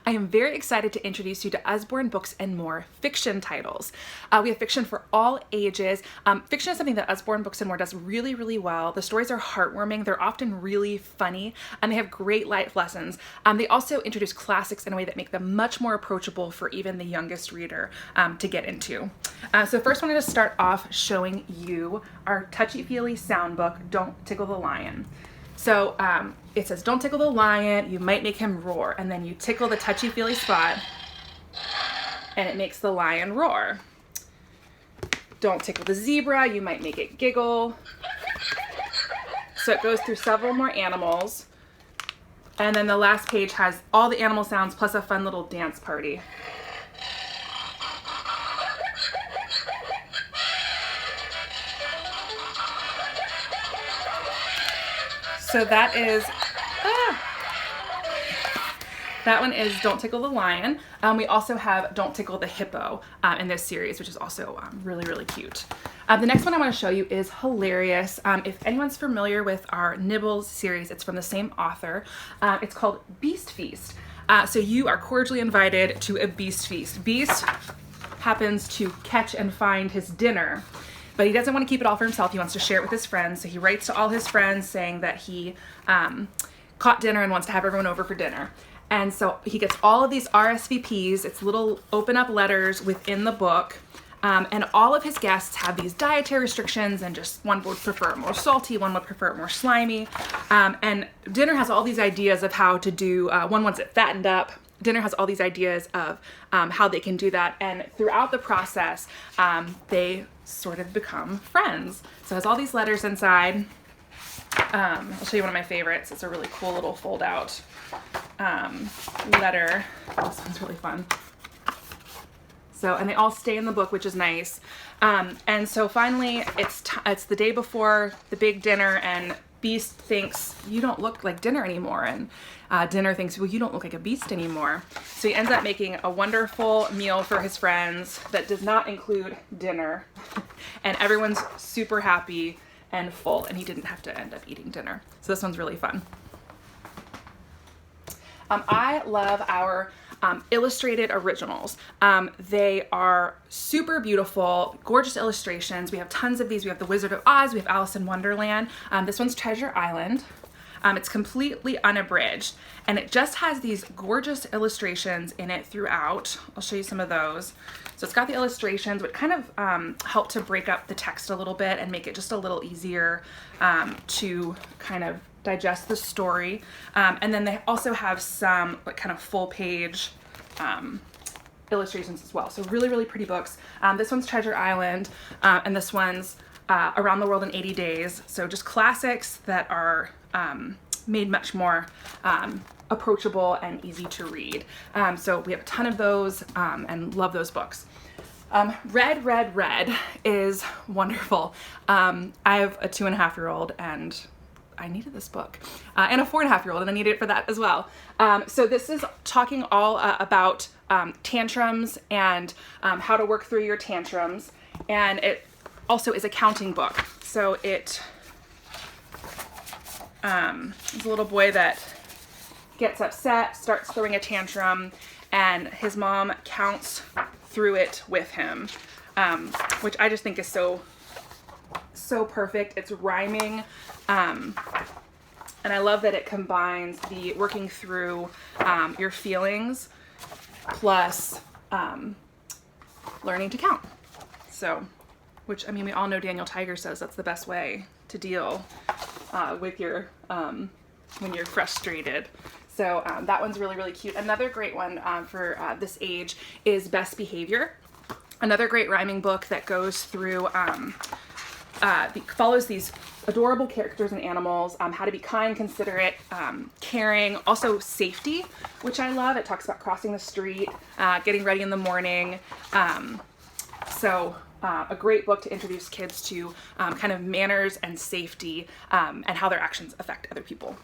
I am very excited to introduce you to Usborne Books and More fiction titles. We have fiction for all ages. Fiction is something that Usborne Books and More does really, really well. The stories are heartwarming, they're often really funny, and they have great life lessons. They also introduce classics in a way that make them much more approachable for even the youngest reader to get into. So first I wanted to start off showing you our touchy-feely sound book, Don't Tickle the Lion. So it says, don't tickle the lion, you might make him roar. And then you tickle the touchy-feely spot and it makes the lion roar. Don't tickle the zebra, you might make it giggle. So it goes through several more animals. And then the last page has all the animal sounds plus a fun little dance party. So that one is Don't Tickle the Lion. We also have Don't Tickle the Hippo in this series, which is also really, really cute. The next one I want to show you is hilarious. If anyone's familiar with our Nibbles series, it's from the same author. It's called Beast Feast. So you are cordially invited to a Beast Feast. Beast happens to catch and find his dinner, but he doesn't want to keep it all for himself. He wants to share it with his friends. So he writes to all his friends saying that he caught dinner and wants to have everyone over for dinner. And so he gets all of these RSVPs. It's little open up letters within the book. And all of his guests have these dietary restrictions, and just one would prefer it more salty, one would prefer it more slimy. And dinner has all these ideas of how to do, one wants it fattened up. Dinner has all these ideas of how they can do that. And throughout the process, they sort of become friends. So it has all these letters inside. I'll show you one of my favorites. It's a really cool little fold out letter. This one's really fun. So, and they all stay in the book, which is nice. And so finally it's the day before the big dinner, and Beast thinks, you don't look like dinner anymore. And Dinner thinks, well, you don't look like a beast anymore. So he ends up making a wonderful meal for his friends that does not include dinner. And everyone's super happy and full, and he didn't have to end up eating dinner. So this one's really fun. I love our illustrated originals. They are super beautiful, gorgeous illustrations. We have tons of these. We have The Wizard of Oz, we have Alice in Wonderland. This one's Treasure Island. It's completely unabridged, and it just has these gorgeous illustrations in it throughout. I'll show you some of those. So it's got the illustrations, which kind of help to break up the text a little bit and make it just a little easier to kind of digest the story. And then they also have some kind of full page illustrations as well. So really, really pretty books. This one's Treasure Island, and this one's Around the World in 80 Days. So just classics that are made much more approachable and easy to read. So we have a ton of those and love those books. Red, Red, Red is wonderful. I have a 2.5-year-old and I needed this book, and a 4.5-year-old, and I needed it for that as well. So this is talking all about tantrums and how to work through your tantrums, and it also is a counting book. So it is a little boy that gets upset, starts throwing a tantrum, and his mom counts through it with him, which I just think is so perfect. It's rhyming, and I love that it combines the working through your feelings plus learning to count. So, which, I mean, we all know Daniel Tiger says that's the best way to deal with your when you're frustrated. So that one's really, really cute. Another great one for this age is Best Behavior. Another great rhyming book that goes through follows these adorable characters and animals, how to be kind, considerate, caring, also safety, which I love. It talks about crossing the street, getting ready in the morning. A great book to introduce kids to kind of manners and safety and how their actions affect other people.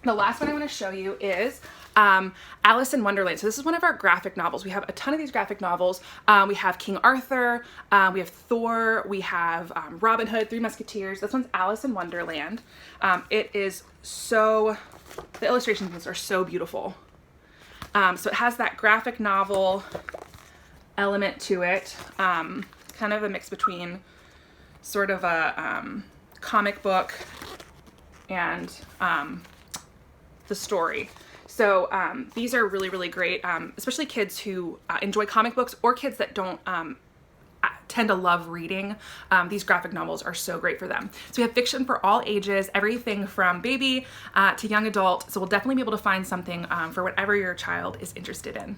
The last one I want to show you is Alice in Wonderland. So this is one of our graphic novels. We have a ton of these graphic novels. We have King Arthur, we have Thor, we have Robin Hood, Three Musketeers. This one's Alice in Wonderland. It is so, the illustrations in this are so beautiful. So it has that graphic novel element to it, kind of a mix between sort of a comic book and the story. So these are really, really great, especially kids who enjoy comic books or kids that don't tend to love reading. These graphic novels are so great for them. So we have fiction for all ages, everything from baby to young adult. So we'll definitely be able to find something for whatever your child is interested in.